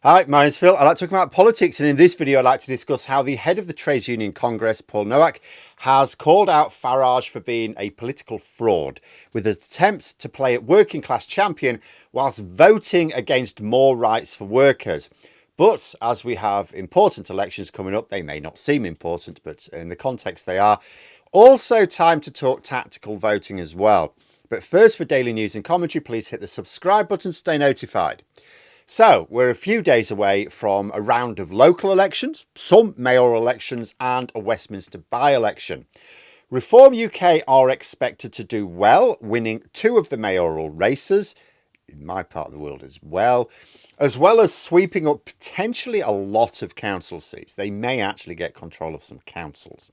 Hi, my name's Phil. I like talking about politics, and in this video I'd like to discuss how the head of the Trades Union Congress, Paul Nowak, has called out Farage for being a political fraud, with attempts to play at working class champion whilst voting against more rights for workers. But as we have important elections coming up, they may not seem important, but in the context they are. Also time to talk tactical voting as well. But first, for daily news and commentary, please hit the subscribe button to stay notified. So, we're a few days away from a round of local elections, some mayoral elections and a Westminster by-election. Reform UK are expected to do well, winning 2 of the mayoral races, in my part of the world as well as sweeping up potentially a lot of council seats. They may actually get control of some councils.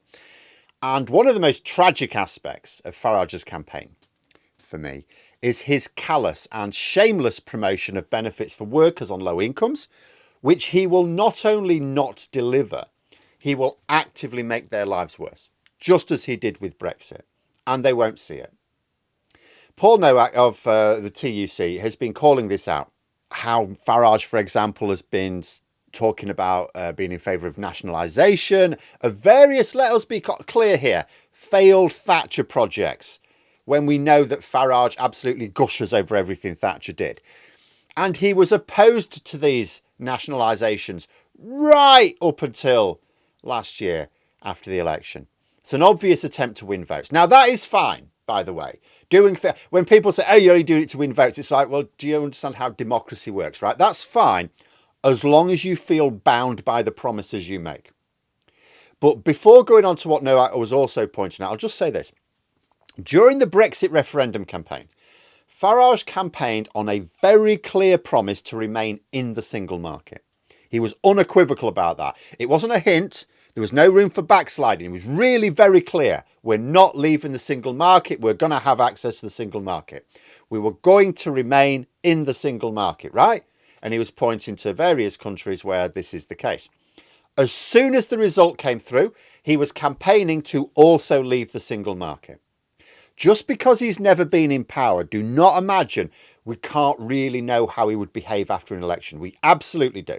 And one of the most tragic aspects of Farage's campaign, for me, is his callous and shameless promotion of benefits for workers on low incomes, which he will not only not deliver, he will actively make their lives worse, just as he did with Brexit, and they won't see it. Paul Nowak of the TUC has been calling this out, how Farage, for example, has been talking about being in favour of nationalisation of various, let us be clear here, failed Thatcher projects, when we know that Farage absolutely gushes over everything Thatcher did. And he was opposed to these nationalisations right up until last year after the election. It's an obvious attempt to win votes. Now, that is fine, by the way. When people say, oh, you're only doing it to win votes, it's like, well, do you understand how democracy works, right? That's fine, as long as you feel bound by the promises you make. But before going on to what Nowak was also pointing out, I'll just say this. During the Brexit referendum campaign, Farage campaigned on a very clear promise to remain in the single market. He was unequivocal about that. It wasn't a hint. There was no room for backsliding. It was really very clear. We're not leaving the single market. We're going to have access to the single market. We were going to remain in the single market, right? And he was pointing to various countries where this is the case. As soon as the result came through, he was campaigning to also leave the single market. Just because he's never been in power, do not imagine we can't really know how he would behave after an election. We absolutely do.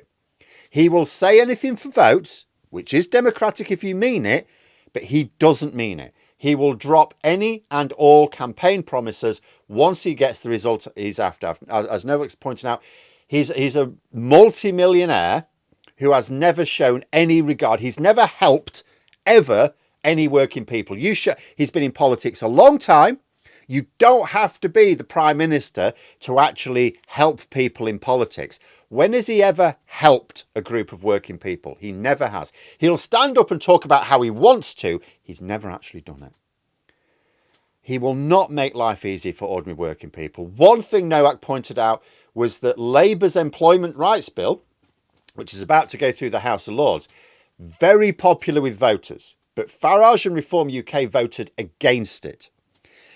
He will say anything for votes, which is democratic if you mean it, but he doesn't mean it. He will drop any and all campaign promises once he gets the result he's after. As Novak's pointing out, he's a multi-millionaire who has never shown any regard. He's never helped, ever, any working people. He's been in politics a long time. You don't have to be the Prime Minister to actually help people in politics. When has he ever helped a group of working people? He never has. He'll stand up and talk about how he wants to. He's never actually done it. He will not make life easy for ordinary working people. One thing Nowak pointed out was that Labour's Employment Rights Bill, which is about to go through the House of Lords, very popular with voters. But Farage and Reform UK voted against it.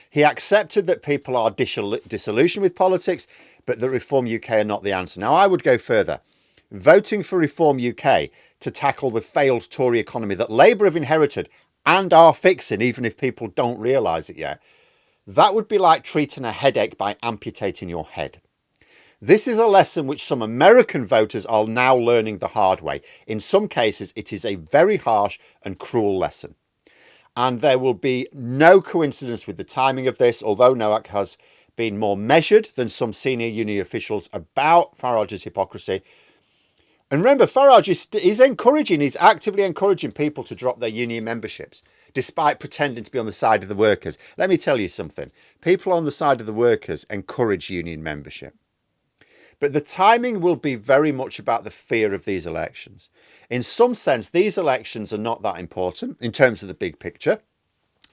He accepted that people are disillusioned with politics, but that Reform UK are not the answer. Now, I would go further. Voting for Reform UK to tackle the failed Tory economy that Labour have inherited and are fixing, even if people don't realise it yet, that would be like treating a headache by amputating your head. This is a lesson which some American voters are now learning the hard way. In some cases, it is a very harsh and cruel lesson. And there will be no coincidence with the timing of this, although Nowak has been more measured than some senior union officials about Farage's hypocrisy. And remember, Farage is actively encouraging people to drop their union memberships, despite pretending to be on the side of the workers. Let me tell you something. People on the side of the workers encourage union membership. But the timing will be very much about the fear of these elections. In some sense, these elections are not that important in terms of the big picture.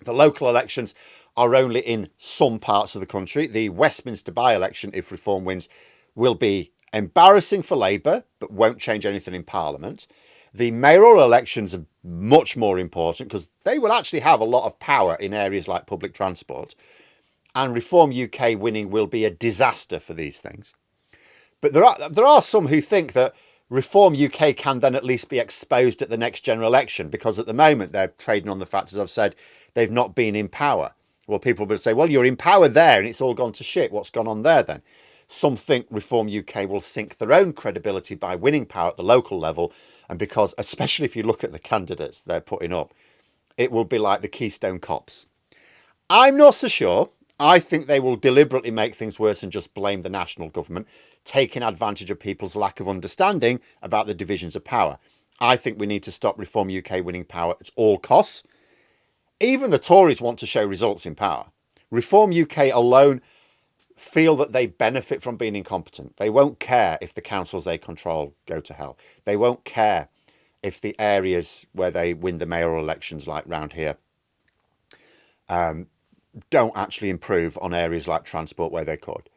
The local elections are only in some parts of the country. The Westminster by-election, if Reform wins, will be embarrassing for Labour, but won't change anything in Parliament. The mayoral elections are much more important because they will actually have a lot of power in areas like public transport. And Reform UK winning will be a disaster for these things. But there are some who think that Reform UK can then at least be exposed at the next general election, because at the moment they're trading on the fact, as I've said, they've not been in power. Well, people would say, well, you're in power there and it's all gone to shit. What's gone on there then? some think Reform UK will sink their own credibility by winning power at the local level, and because, especially if you look at the candidates they're putting up, it will be like the Keystone Cops. I'm not so sure. I think they will deliberately make things worse and just blame the national government, taking advantage of people's lack of understanding about the divisions of power. I think we need to stop Reform UK winning power at all costs. Even the Tories want to show results in power. Reform UK alone feel that they benefit from being incompetent. They won't care if the councils they control go to hell. They won't care if the areas where they win the mayoral elections, like round here, don't actually improve on areas like transport where they could.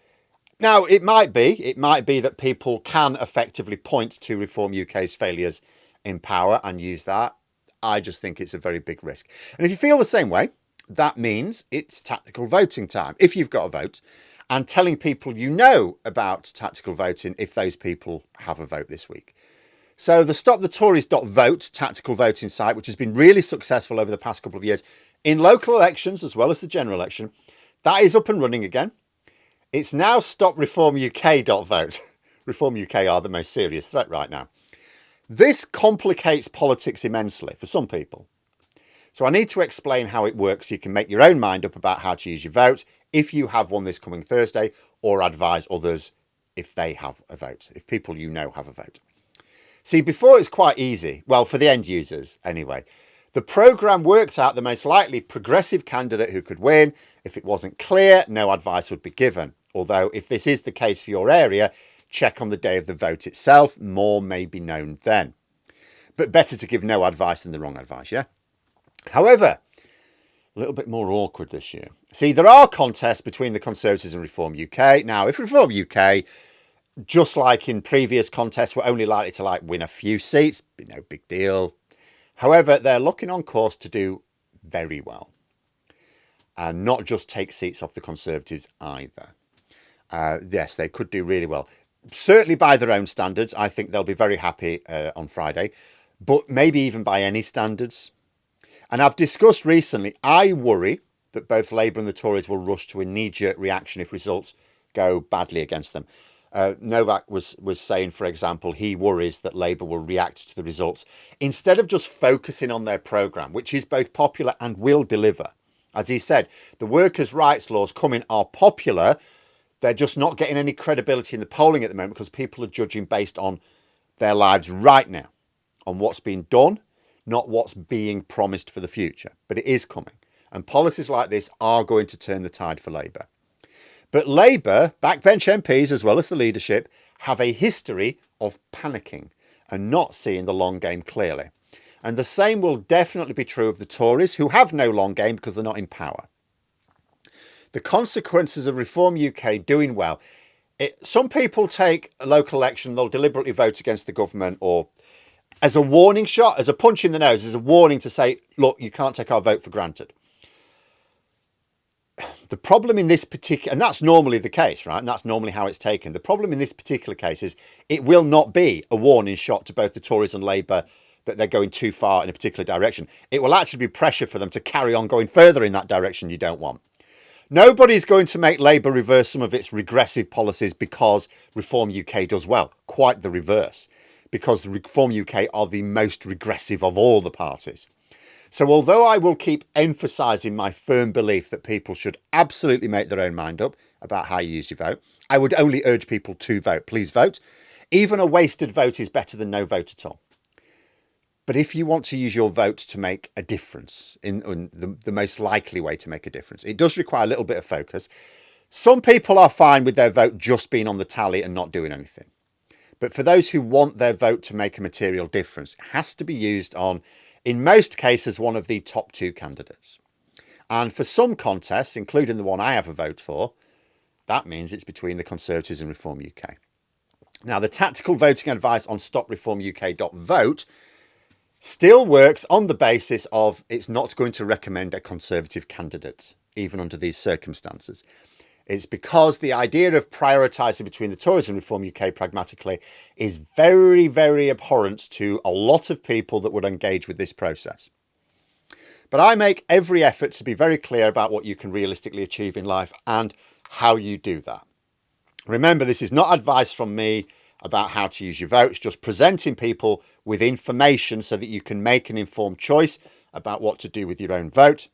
Now, it might be that people can effectively point to Reform UK's failures in power and use that. I just think it's a very big risk. And if you feel the same way, that means it's tactical voting time. If you've got a vote, and telling people you know about tactical voting if those people have a vote this week. So the stopthetories.vote tactical voting site, which has been really successful over the past couple of years in local elections as well as the general election, that is up and running again. It's now stopreformuk.vote. Reform UK are the most serious threat right now. This complicates politics immensely for some people. So I need to explain how it works so you can make your own mind up about how to use your vote if you have one this coming Thursday, or advise others if they have a vote, if people you know have a vote. See, before it's quite easy, well, for the end users anyway. The programme worked out the most likely progressive candidate who could win. If it wasn't clear, no advice would be given. Although if this is the case for your area, check on the day of the vote itself. More may be known then. But better to give no advice than the wrong advice, yeah? However, a little bit more awkward this year. See, there are contests between the Conservatives and Reform UK. Now, if Reform UK, just like in previous contests, were only likely to win a few seats, no big deal. However, they're looking on course to do very well and not just take seats off the Conservatives either. Yes, they could do really well. Certainly by their own standards, I think they'll be very happy on Friday, but maybe even by any standards. And I've discussed recently, I worry that both Labour and the Tories will rush to a knee-jerk reaction if results go badly against them. Novak was saying, for example, he worries that Labour will react to the results instead of just focusing on their programme, which is both popular and will deliver. As he said, the workers' rights laws coming are popular. They're just not getting any credibility in the polling at the moment because people are judging based on their lives right now, on what's been done, not what's being promised for the future. But it is coming. And policies like this are going to turn the tide for Labour. But Labour, backbench MPs as well as the leadership, have a history of panicking and not seeing the long game clearly. And the same will definitely be true of the Tories, who have no long game because they're not in power. The consequences of Reform UK doing well. Some people take a local election, they'll deliberately vote against the government, or as a warning shot, as a punch in the nose, as a warning to say, look, you can't take our vote for granted. The problem in this particular, and that's normally the case, right? And that's normally how it's taken. The problem in this particular case is it will not be a warning shot to both the Tories and Labour that they're going too far in a particular direction. It will actually be pressure for them to carry on going further in that direction you don't want. Nobody's going to make Labour reverse some of its regressive policies because Reform UK does well. Quite the reverse. Because the Reform UK are the most regressive of all the parties. So although I will keep emphasising my firm belief that people should absolutely make their own mind up about how you use your vote, I would only urge people to vote. Please vote. Even a wasted vote is better than no vote at all. But if you want to use your vote to make a difference, in the most likely way to make a difference, it does require a little bit of focus. Some people are fine with their vote just being on the tally and not doing anything. But for those who want their vote to make a material difference, it has to be used on, in most cases, one of the top two candidates. And for some contests, including the one I have a vote for, that means it's between the Conservatives and Reform UK. Now, the tactical voting advice on stopreformuk.vote still works on the basis of it's not going to recommend a Conservative candidate, even under these circumstances. It's because the idea of prioritising between the Tories and Reform UK pragmatically is very, very abhorrent to a lot of people that would engage with this process. But I make every effort to be very clear about what you can realistically achieve in life and how you do that. Remember, this is not advice from me about how to use your vote. It's just presenting people with information so that you can make an informed choice about what to do with your own vote.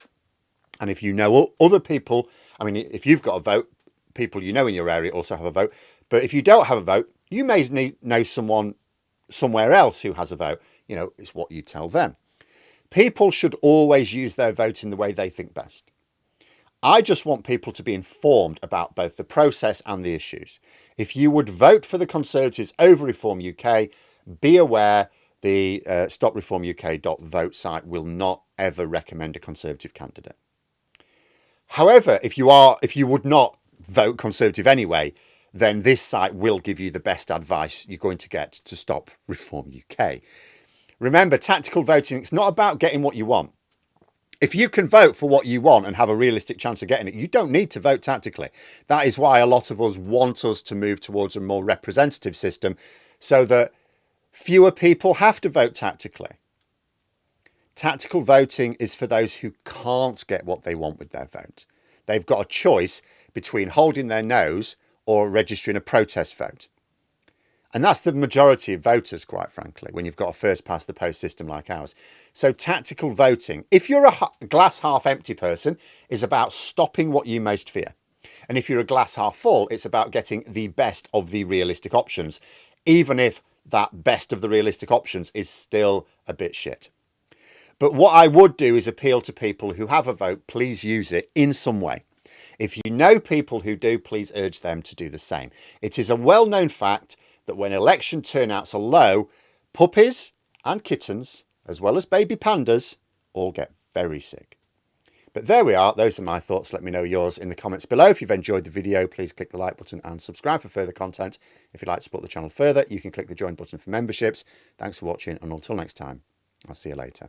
And if you know other people, I mean, if you've got a vote, people you know in your area also have a vote. But if you don't have a vote, you may know someone somewhere else who has a vote. You know, it's what you tell them. People should always use their vote in the way they think best. I just want people to be informed about both the process and the issues. If you would vote for the Conservatives over Reform UK, be aware the stopreformuk.vote site will not ever recommend a Conservative candidate. However, if you would not vote Conservative anyway, then this site will give you the best advice you're going to get to stop Reform UK. Remember, tactical voting, it's not about getting what you want. If you can vote for what you want and have a realistic chance of getting it, you don't need to vote tactically. That is why a lot of us want us to move towards a more representative system so that fewer people have to vote tactically. Tactical voting is for those who can't get what they want with their vote. They've got a choice between holding their nose or registering a protest vote. And that's the majority of voters, quite frankly, when you've got a first past the post system like ours. So tactical voting, if you're a glass half empty person, is about stopping what you most fear. And if you're a glass half full, it's about getting the best of the realistic options, even if that best of the realistic options is still a bit shit. But what I would do is appeal to people who have a vote, please use it in some way. If you know people who do, please urge them to do the same. It is a well-known fact that when election turnouts are low, puppies and kittens, as well as baby pandas, all get very sick. But there we are. Those are my thoughts. Let me know yours in the comments below. If you've enjoyed the video, please click the like button and subscribe for further content. If you'd like to support the channel further, you can click the join button for memberships. Thanks for watching, and until next time, I'll see you later.